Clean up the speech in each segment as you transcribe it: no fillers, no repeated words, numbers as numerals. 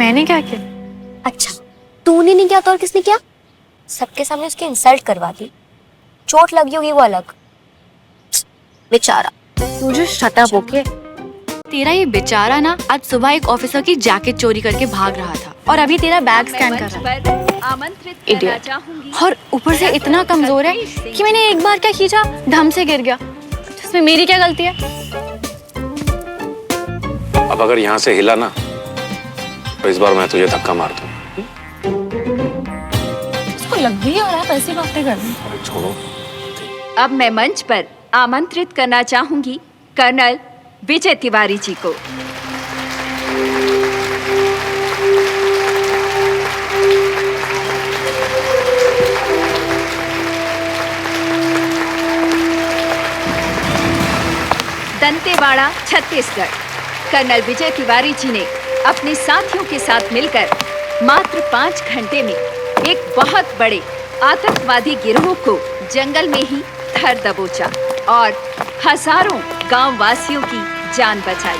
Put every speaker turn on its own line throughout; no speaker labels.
मैंने क्या किया?
अच्छा, तूने नहीं किया तो और किसने किया? सबके सामने उसकी इंसल्ट करवा दी। चोट लगी होगी वो अलग। बेचारा।
तू जो शट अप, ओके? तेरा ये बेचारा ना आज सुबह एक ऑफिसर की जैकेट चोरी करके भाग रहा था और अभी तेरा बैग स्कैन कर रहा है। इडियट। और ऊपर से इतना कमजोर है कि मैंने एक बार क्या खींचा, धम से गिर गया। इसमें मेरी क्या गलती है?
अब अगर यहाँ से हिला ना तो इस बार मैं तुझे धक्का मार दूं।
उसको लग भी आ रहा है ऐसी बातें करनी।
छोड़ो।
अब मैं मंच पर आमंत्रित करना चाहूंगी कर्नल विजय तिवारी जी को। दंतेवाड़ा, छत्तीसगढ़। कर्नल विजय तिवारी जी ने अपने साथियों के साथ मिलकर मात्र 5 घंटे में एक बहुत बड़े आतंकवादी गिरोह को जंगल में ही धर दबोचा और हजारों गांव वासियों की जान बचाई।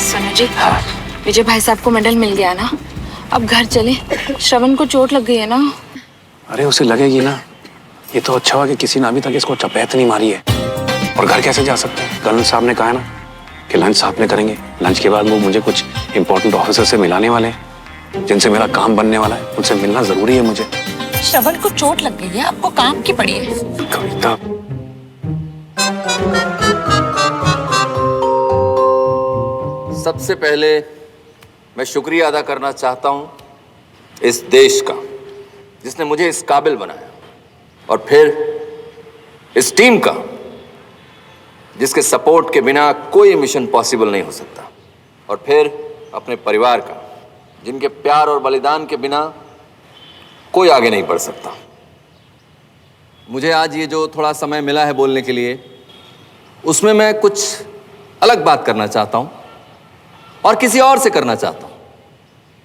सोनू जी, विजय भाई साहब को मेडल मिल गया ना, अब घर चले। श्रवण को चोट लग गई है ना।
अरे उसे लगेगी ना। ये तो अच्छा हुआ कि किसी ने अभी तक इसको चपेट नहीं मारी है। और घर कैसे जा सकते हैं? कर्नल साहब ने कहा है ना कि लंच साथ में करेंगे। लंच के बाद वो मुझे कुछ इंपॉर्टेंट ऑफिसर से मिलाने वाले हैं जिनसे मेरा काम बनने वाला है। उनसे मिलना जरूरी है मुझे।
श्रवण को चोट लग गई है, आपको काम की पड़ी है।
कविता,
सबसे पहले मैं शुक्रिया अदा करना चाहता हूं इस देश का जिसने मुझे इस काबिल बनाया, और फिर इस टीम का जिसके सपोर्ट के बिना कोई मिशन पॉसिबल नहीं हो सकता, और फिर अपने परिवार का जिनके प्यार और बलिदान के बिना कोई आगे नहीं बढ़ सकता। मुझे आज ये जो थोड़ा समय मिला है बोलने के लिए, उसमें मैं कुछ अलग बात करना चाहता हूं और किसी और से करना चाहता हूं,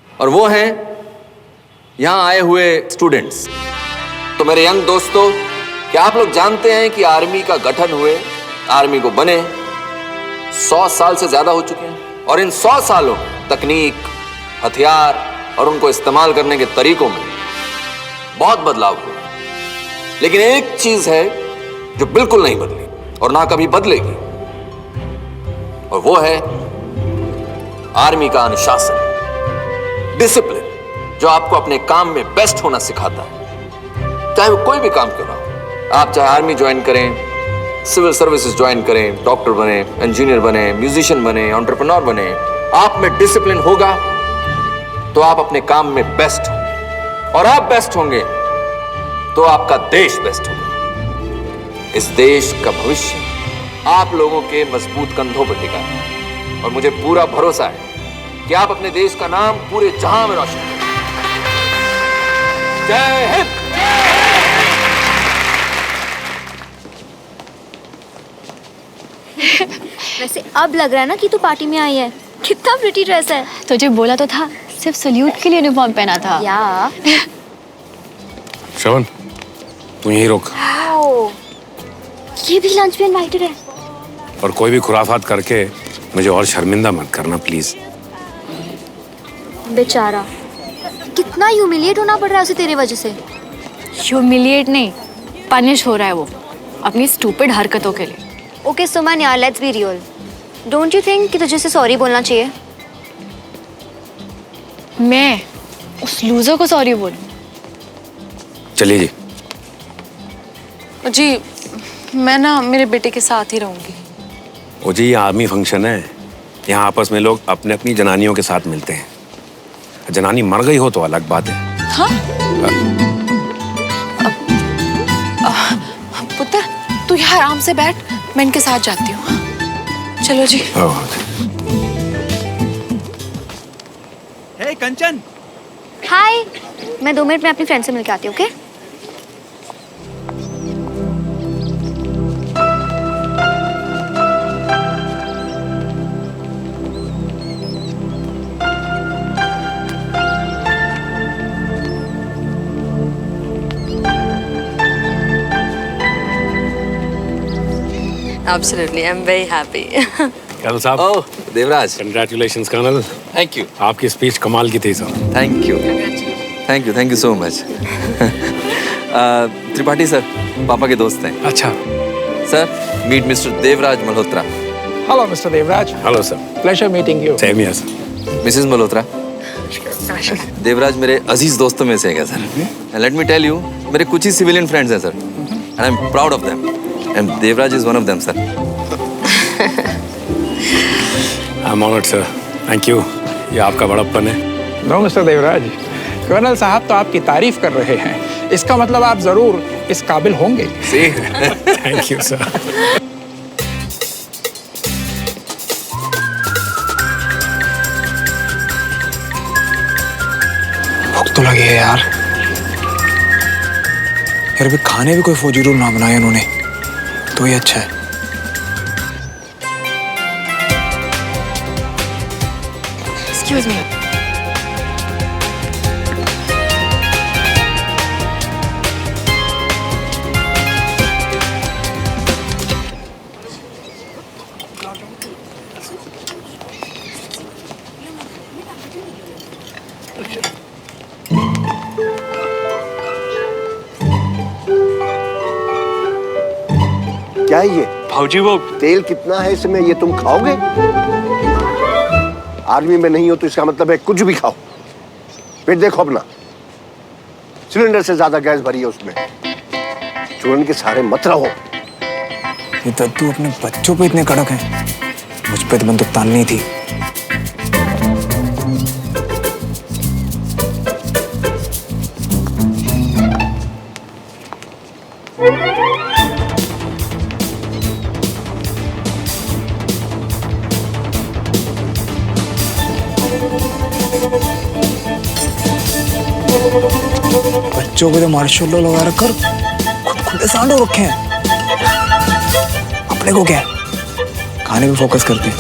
और वो हैं यहां आए हुए स्टूडेंट्स। तो मेरे यंग दोस्तों, क्या आप लोग जानते हैं कि आर्मी का गठन हुए, आर्मी को बने 100 साल से ज्यादा हो चुके हैं, और इन 100 सालों तकनीक, हथियार और उनको इस्तेमाल करने के तरीकों में बहुत बदलाव हुआ। लेकिन एक चीज है जो बिल्कुल नहीं बदली और ना कभी बदलेगी, और वो है आर्मी का अनुशासन, डिसिप्लिन, जो आपको अपने काम में बेस्ट होना सिखाता है, चाहे वो कोई भी काम क्यों ना हो। आप चाहे आर्मी ज्वाइन करें, सिविल सर्विसेज ज्वाइन करें, डॉक्टर बने, इंजीनियर बने, म्यूजिशियन बने, एंटरप्रेन्योर बने, आप में डिसिप्लिन होगा तो आप अपने काम में बेस्ट होंगे, और आप बेस्ट होंगे तो आपका देश बेस्ट होगा। इस देश का भविष्य आप लोगों के मजबूत कंधों पर टिका है, और मुझे पूरा भरोसा है कि आप अपने देश का नाम पूरे जहां में रोशन करेंगे। जय हिंद।
वैसे अब लग रहा है ना कि तू पार्टी में आई है। कितना प्रिटी ड्रेस है।
तुझे बोला तो था, सिर्फ सल्यूट के लिए यूनिफॉर्म पहना था।
या
श्रवण, तू यहीं रुक।
ये भी लंच में इनवाइटेड है।
और कोई भी खुराफात करके मुझे और शर्मिंदा मत करना प्लीज।
बेचारा, कितना ह्यूमिलिएट होना पड़ रहा है उसे तेरे वजह से।
ह्यूमिलिएट नहीं, पनिश हो रहा है वो अपनी स्टूपिड हरकतों के लिए।
ओके सुमन यार, let's be real. Don't you think कि तुझे से सॉरी बोलना चाहिए?
मैं उस लूजर को सॉरी बोलूं?
चलिए जी।
जी मैं ना मेरे बेटे के साथ ही रहूंगी।
ओ जी, ये आर्मी फंक्शन है। यहाँ आपस में लोग अपने अपनी जनानियों के साथ मिलते हैं। जनानी मर गई हो तो अलग बात है।
हाँ? पुत्र, तू यहाँ आराम से बैठ, मैं इनके साथ जाती हूँ। हाँ? चलो जी।
हे कंचन,
हाय, मैं 2 मिनट में अपनी फ्रेंड से मिलके आती हूँ, okay?
Absolutely, I'm very happy.
Colonel साहब।
Oh Devraj,
congratulations colonel.
Thank you.
आपकी स्पीच कमाल की थी sir.
Thank you so much. Tripathi sir पापा के दोस्त हैं।
अच्छा।
Sir meet mister Devraj Malhotra.
Hello mister Devraj.
Hello sir.
Pleasure meeting you.
Same here sir.
Mrs Malhotra, Devraj मेरे अजीज दोस्तों में से है sir. Let me tell you, मेरे कुछ ही सिविलियन फ्रेंड्स हैं sir, and I am proud of them, and Devraj is one of them sir.
I am honoured sir, thank you. ये आपका बड़प्पन है।
नो मिस्टर देवराज, कर्नल साहब तो आपकी तारीफ कर रहे हैं, इसका मतलब आप जरूर इस काबिल होंगे।
Thank you sir.
भूख तो लगी है यार। यार अभी खाने भी कोई फौजी रूल ना बनाया उन्होंने, तो ये अच्छा है।
Excuse me.
क्या है ये?
भाऊजी वो
तेल कितना है इसमें, ये तुम खाओगे? आर्मी में नहीं हो तो इसका मतलब है कुछ भी खाओ। पेट देखो अपना, सिलेंडर से ज्यादा गैस भरी है उसमें। चूरन के सारे मत रहो।
ये दद्दू अपने बच्चों पे इतने कड़क हैं, मुझ पे तो बंदूक ताननी थी। बच्चों को तो मार्शल लॉ लगा रखकर खुद खुले सांडो रखे हैं। अपने को क्या है, खाने पे फोकस करते हैं।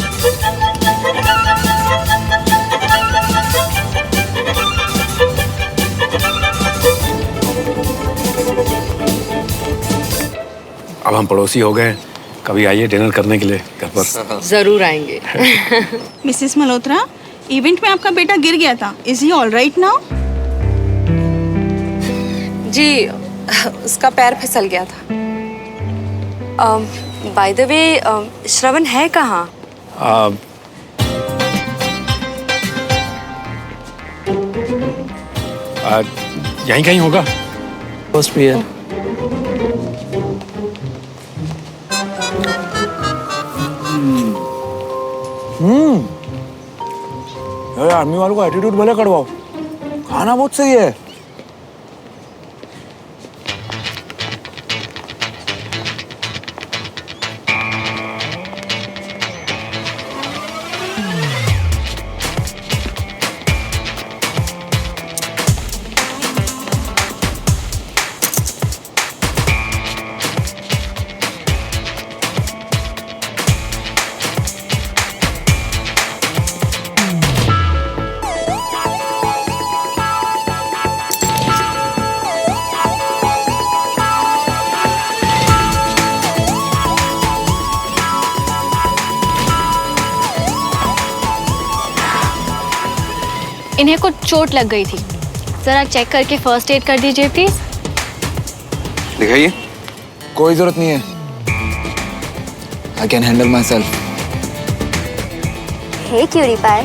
अब हम पड़ोसी हो गए, कभी आइए डिनर करने के लिए घर पर।
जरूर आएंगे।
मिसेस मल्होत्रा, इवेंट में आपका बेटा गिर गया था। Is he all right now?
जी, उसका पैर फिसल गया था। बाय द वे, श्रवण है कहाँ?
यहीं कहीं होगा।
फर्स्ट भी है। आर्मी वालों का एटीट्यूड भले कड़वाओ, खाना बहुत सही है।
इन्हें कुछ चोट लग गई थी, जरा चेक करके फर्स्ट एड कर दीजिए प्लीज।
दिखाइए।
कोई जरूरत नहीं है, I can handle myself.
Hey cutie pie,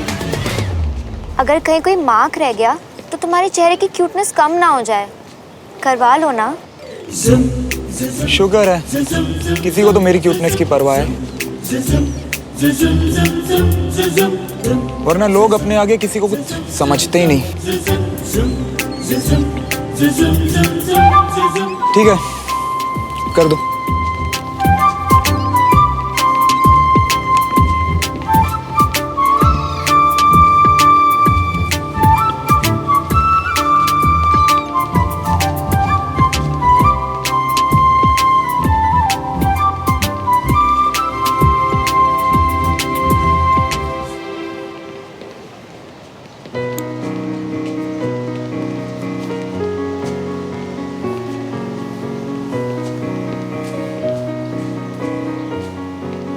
अगर कहीं कोई मार्क रह गया तो तुम्हारे चेहरे की क्यूटनेस कम ना हो जाए, करवा लो ना।
शुगर है, किसी को तो मेरी क्यूटनेस की परवाह है। वरना लोग अपने आगे किसी को कुछ समझते ही नहीं। ठीक है, कर दो।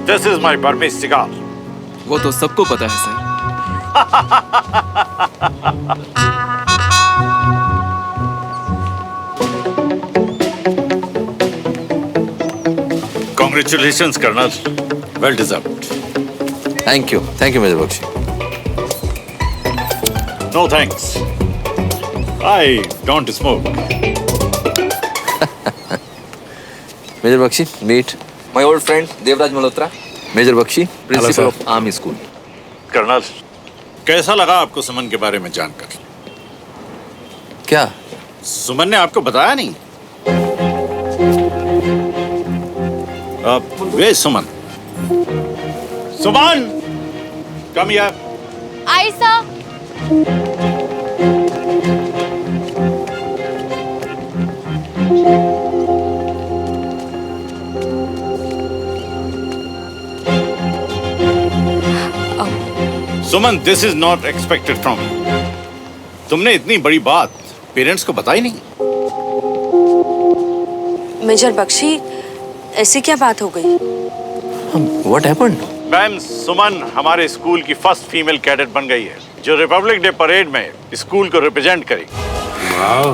This is my Burmese cigar.
वो तो सबको पता है sir.
Congratulations, Colonel. Well deserved.
Thank you major Bakshi.
No thanks. I don't smoke.
Major Bakshi, meet my old friend Devraj Malhotra. Major Bakshi, principal of army school.
Colonel, कैसा लगा आपको सुमन के बारे में जानकर?
क्या
सुमन ने आपको बताया नहीं? वे Suman, Suman, come here.
Ayesha.
Suman, this is not expected from you. तुमने इतनी बड़ी बात पेरेंट्स को बताई नहीं।
मेजर बख्शी, ऐसी क्या बात हो गई?
What happened?
मैम, सुमन हमारे स्कूल की फर्स्ट फीमेल कैडेट बन गई है जो रिपब्लिक डे परेड में स्कूल को रिप्रेजेंट करेगी।
वाह।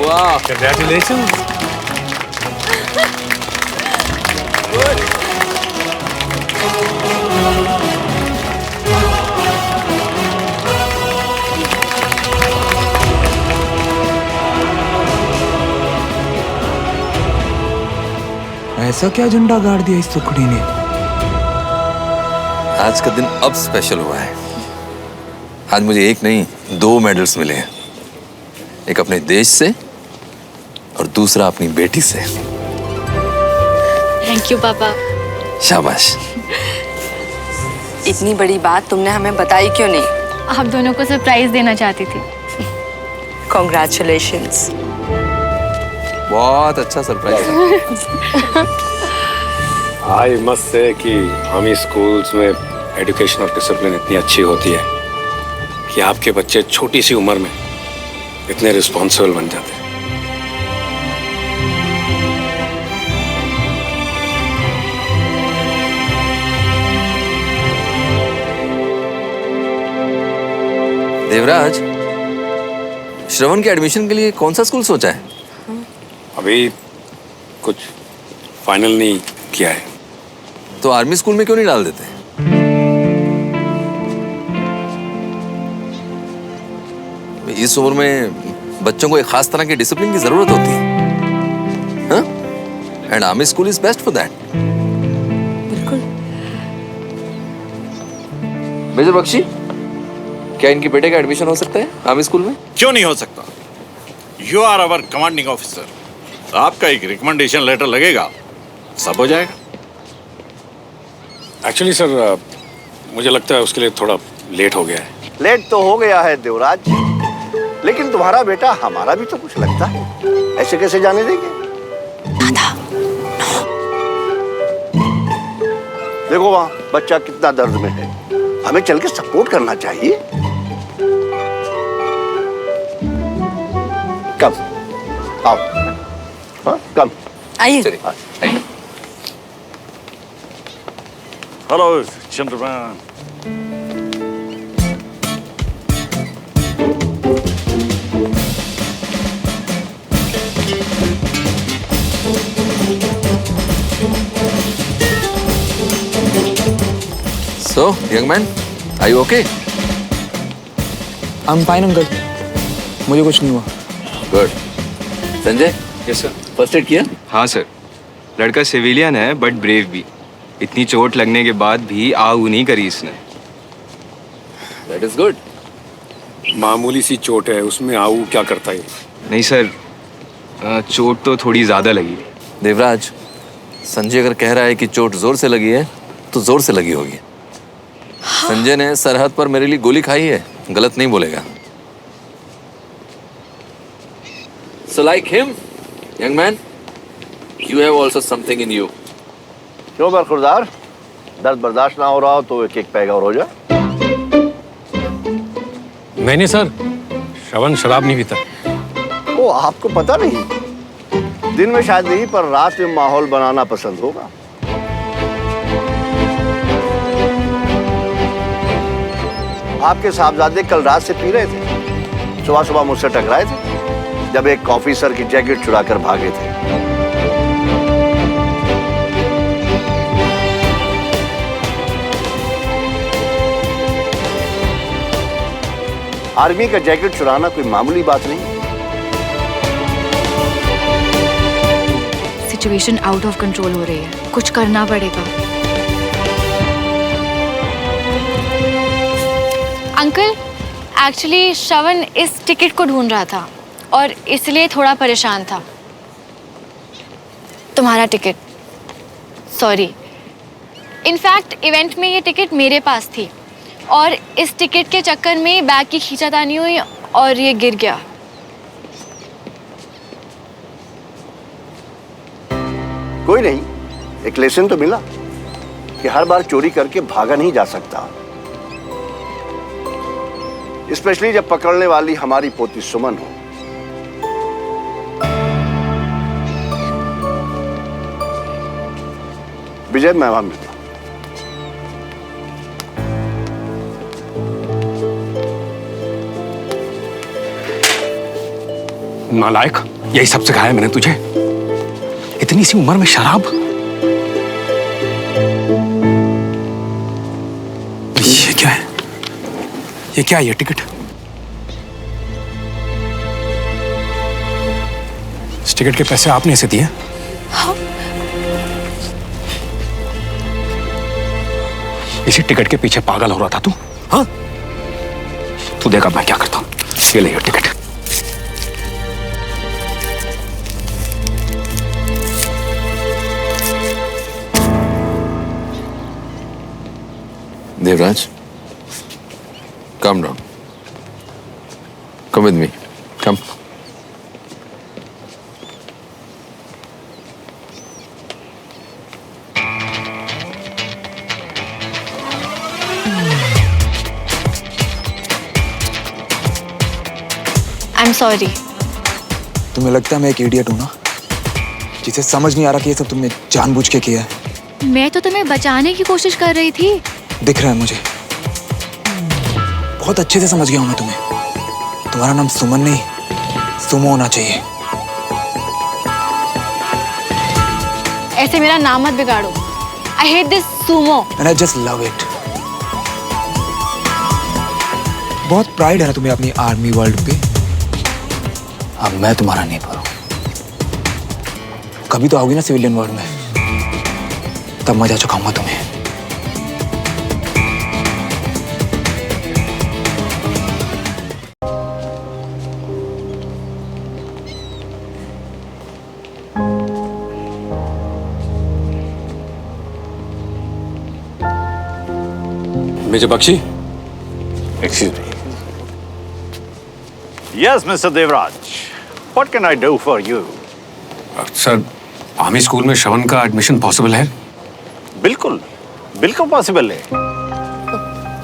वाह,
कांग्रेचुलेशंस।
ऐसा क्या झंडा गाड़ दिया इस टुकड़ी ने?
आज का दिन अब स्पेशल हुआ है। आज मुझे एक नहीं 2 मेडल्स मिले हैं, एक अपने देश से और दूसरा अपनी बेटी से।
थैंक यू पापा।
शाबाश।
इतनी बड़ी बात तुमने हमें बताई क्यों नहीं?
आप दोनों को सरप्राइज देना चाहती थी।
कॉन्ग्रेचुलेशंस।
बहुत अच्छा सरप्राइज।
आई मस्ट से कि आर्मी स्कूल्स में एजुकेशन और डिसिप्लिन इतनी अच्छी होती है कि आपके बच्चे छोटी सी उम्र में इतने रिस्पॉन्सिबल बन जाते हैं।
देवराज, श्रवण के एडमिशन के लिए कौन सा स्कूल सोचा है?
अभी कुछ फाइनल नहीं किया है।
तो आर्मी स्कूल में क्यों नहीं डाल देते? इस उम्र में बच्चों को एक खास तरह की डिसिप्लिन की जरूरत होती है, and army school is best for that.
बिल्कुल।
मेजर बख्शी, क्या इनके बेटे का एडमिशन हो सकता है आर्मी स्कूल में?
क्यों नहीं हो सकता? You are our commanding officer. आपका एक रिकमेंडेशन लेटर लगेगा, सब हो जाएगा।
एक्चुअली सर, मुझे लगता है उसके लिए थोड़ा लेट हो गया है।
लेट तो हो गया है देवराज, लेकिन तुम्हारा बेटा हमारा भी तो कुछ लगता है। ऐसे कैसे जाने देंगे? देखो वहां बच्चा कितना दर्द में है, हमें चल के सपोर्ट करना चाहिए। कम आओ। हाँ, कम
आइए।
Hello Chandraman.
So, young man, are you okay?
I'm fine uncle, मुझे कुछ नहीं हुआ।
Good. Sanjay,
yes sir.
First aid किया?
हाँ सर, लड़का सिविलियन है बट ब्रेव भी। इतनी चोट लगने के बाद भी आऊ नहीं करी इसने।
That is good.
मामूली सी चोट है, उसमें आऊ क्या करता है?
नहीं सर, चोट तो थोड़ी ज्यादा लगी।
देवराज, संजय अगर कह रहा है कि चोट जोर से लगी है तो जोर से लगी होगी। संजय ने सरहद पर मेरे लिए गोली खाई है, गलत नहीं बोलेगा। So like him, young man, you have also something in you.
क्यों बरखुरदार, दर्द बर्दाश्त ना हो रहा हो तो एक एक पैग और हो जाए।
नहीं सर, श्रवण शराब नहीं पीता।
ओ, आपको पता नहीं? दिन में शायद नहीं, पर रात में माहौल बनाना पसंद होगा। आपके साहबजादे कल रात से पी रहे थे, सुबह सुबह मुझसे टकराए थे जब एक ऑफिसर की जैकेट चुराकर भागे थे। आर्मी का जैकेट चुराना कोई मामूली बात नहीं।
सिचुएशन आउट ऑफ कंट्रोल हो रही है, कुछ करना पड़ेगा। अंकल, एक्चुअली श्रवण इस टिकट को ढूंढ रहा था और इसलिए थोड़ा परेशान था। तुम्हारा टिकट, सॉरी। इनफैक्ट इवेंट में ये टिकट मेरे पास थी और इस टिकट के चक्कर में बैग की खींचातानी हुई और ये गिर गया।
कोई नहीं, एक लेसन तो मिला कि हर बार चोरी करके भागा नहीं जा सकता, स्पेशली जब पकड़ने वाली हमारी पोती सुमन हो। विजय, मैं वहां मिलता।
नालायक, यही सब सिखाया मैंने तुझे? इतनी सी उम्र में शराब? ये क्या है? ये क्या है? ये टिकट? इस टिकट के पैसे आपने इसे दिए?
हाँ।
इसी टिकट के पीछे पागल हो रहा था तू? हाँ? तू देखा मैं क्या करता हूं। ये ले ये ticket.
Devraj, calm down. Come with me. Come.
I'm sorry.
तुम्हें लगता है मैं एक इडियट हूं ना, जिसे समझ नहीं आ रहा कि ये सब तुमने जानबूझ के किया है।
मैं तो तुम्हें बचाने की कोशिश कर रही थी।
दिख रहा है मुझे, बहुत अच्छे से समझ गया हूं मैं तुम्हें। तुम्हारा नाम सुमन नहीं, सुमो होना चाहिए।
ऐसे मेरा नाम मत बिगाड़ो। I hate this sumo.
And I just love it. बहुत प्राइड है ना तुम्हें अपनी आर्मी वर्ल्ड पे। अब मैं तुम्हारा नहीं पर हूं। कभी तो आओगी ना सिविलियन वर्ल्ड में, तब मजा चुकाऊंगा तुम्हें।
Major Bakshi, excuse me.
Yes, Mr. Devraj. What can I do for you?
Sir, army school में श्रवण का एडमिशन पॉसिबल है?
बिल्कुल, बिल्कुल पॉसिबल है।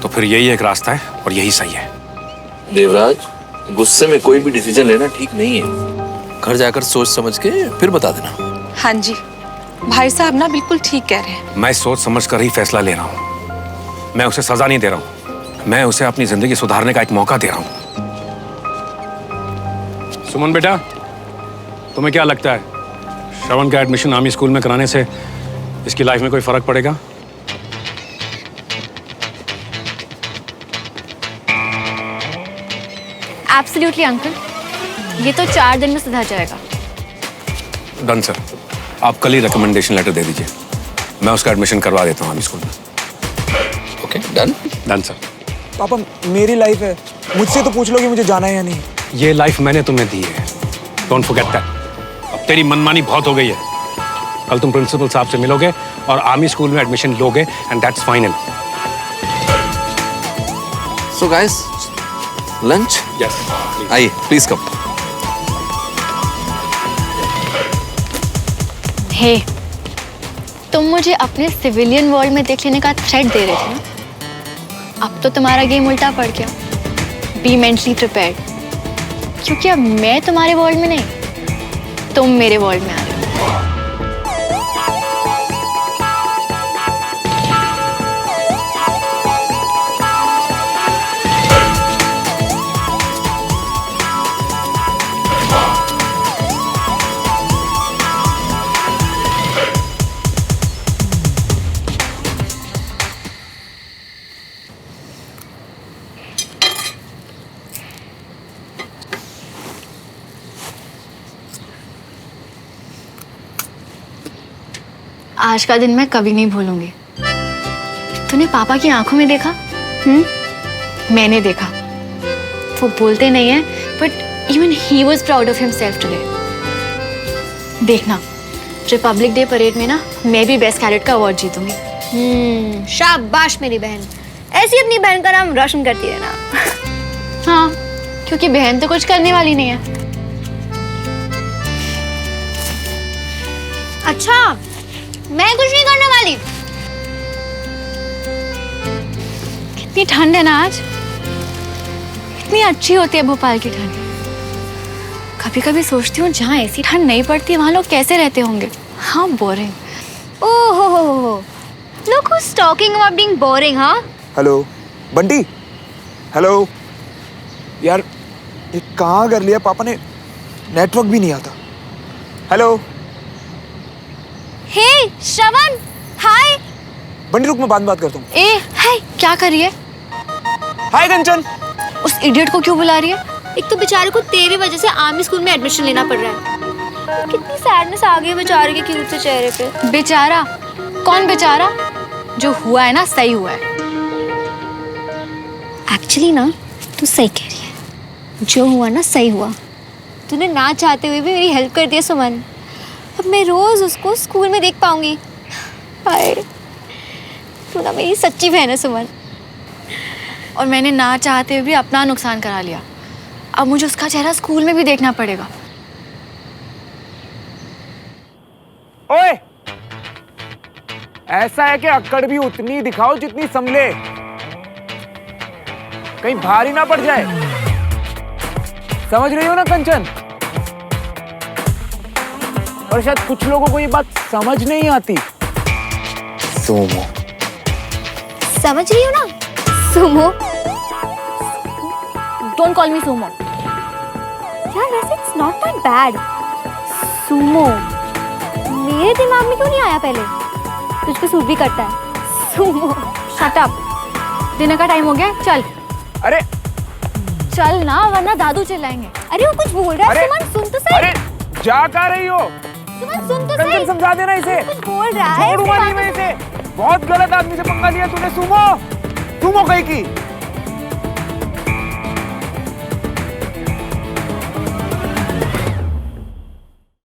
तो फिर यही एक रास्ता है और यही सही है।
देवराज, गुस्से में कोई भी डिसीजन लेना ठीक नहीं है। घर जाकर सोच समझ के फिर बता देना।
हाँ जी, भाई साहब ना बिल्कुल ठीक कह रहे हैं।
मैं सोच समझ कर ही फैसला ले रहा हूँ। मैं उसे सजा नहीं दे रहा हूँ, मैं उसे अपनी जिंदगी सुधारने का एक मौका दे रहा हूँ। सुमन बेटा, तुम्हें क्या लगता है श्रवण का एडमिशन आर्मी स्कूल में कराने से इसकी लाइफ में कोई फर्क पड़ेगा?
एब्सोल्युटली अंकल, ये तो 4 दिन में सुधर जाएगा।
डन सर, आप कल ही रिकमेंडेशन लेटर दे दीजिए। मैं उसका एडमिशन करवा देता हूँ आर्मी स्कूल में।
Okay, done.
Done sir.
पापा मेरी लाइफ है, मुझसे तो पूछ लो कि मुझे जाना है या नहीं।
ये लाइफ मैंने तुम्हें दी है, डोंट फॉरगेट दैट। अब तेरी मनमानी बहुत हो गई है। कल तुम प्रिंसिपल साहब से मिलोगे और आर्मी स्कूल में एडमिशन लोगे, and that's final.
So guys, lunch?
Yes,
आइए, प्लीज कम।
हे, तुम मुझे अपने सिविलियन वर्ल्ड में देख लेने का थ्रेट दे रहे थे ना? अब तो तुम्हारा गेम उल्टा पड़ गया। बी मेंटली प्रिपेयर्ड, क्योंकि अब मैं तुम्हारे वर्ल्ड में नहीं, तुम मेरे वर्ल्ड में आ रहे हो। आज का दिन मैं कभी नहीं भूलूंगी। तूने पापा की आंखों में देखा? मैंने देखा। वो बोलते नहीं है, but even he was proud of himself today. देखना, रिपब्लिक डे परेड में ना मैं भी बेस्ट कैडेट का अवार्ड जीतूंगी।
शाबाश मेरी बहन, ऐसी अपनी बहन का नाम रोशन करती रहना।
हाँ, क्योंकि बहन तो कुछ करने वाली नहीं है।
अच्छा, मैं कुछ नहीं करने वाली।
कितनी ठंड है ना आज। इतनी अच्छी होती है भोपाल की ठंड। कभी कभी सोचती हूँ जहाँ ऐसी ठंड नहीं पड़ती वहाँ लोग कैसे रहते होंगे। हाँ, बोरिंग।
ओहो, look who's talking about being boring, हाँ?
Hello Bunty, hello. यार ये कहाँ कर लिया पापा ने, नेटवर्क भी नहीं आता। हेलो।
हे श्रवण, हाय।
बंटी रुक, मैं बात करता हूँ।
ए, हाय, क्या कर रही है?
हाय कंचन।
उस इडियट को क्यों बुला रही है?
एक तो बेचारे को तेरी वजह से आर्मी स्कूल में एडमिशन लेना पड़ रहा है। कितनी सैडनेस आ गई है बेचारे के क्यूट से चेहरे पे।
बेचारा? कौन बेचारा? जो हुआ है ना, सही हुआ है।
एक्चुअली ना, तू सही कह रही है। जो हुआ ना, सही हुआ। तूने ना चाहते हुए भी मेरी हेल्प कर दी है सुमन। अब मैं रोज उसको स्कूल में देख पाऊंगी। हाय, तू ना मेरी सच्ची बहन है सुमन।
और मैंने ना चाहते हुए भी अपना नुकसान करा लिया। अब मुझे उसका चेहरा स्कूल में भी देखना पड़ेगा।
ओए, ऐसा है कि अक्कड़ भी उतनी दिखाओ जितनी संभले, कहीं भारी ना पड़ जाए। समझ रही हो ना कंचन? और शायद कुछ लोगों को ये बात समझ नहीं आती।
सोमो।
समझ रही हो ना? Sumo.
Don't call me Sumo.
यार वैसे it's not that bad. Sumo मेरे दिमाग में क्यों नहीं आया पहले? तुझ पे सूट भी करता है। सुमो।
Shut up. डिनर का टाइम हो गया, चल।
अरे
चल ना, वरना दादू चिल्लाएंगे।
अरे वो कुछ बोल रहा है। सुमन सुन तो सही।
अरे जा कहाँ रही हो?
सुमन सुन तो
कंचन
सही।
समझा देना इसे।
कुछ बोल रहा है।
छोड़ूंगा नहीं मैं इसे। बहुत गलत आदमी से पंगा लिया तूने। सुमो, सुमो कहीं की।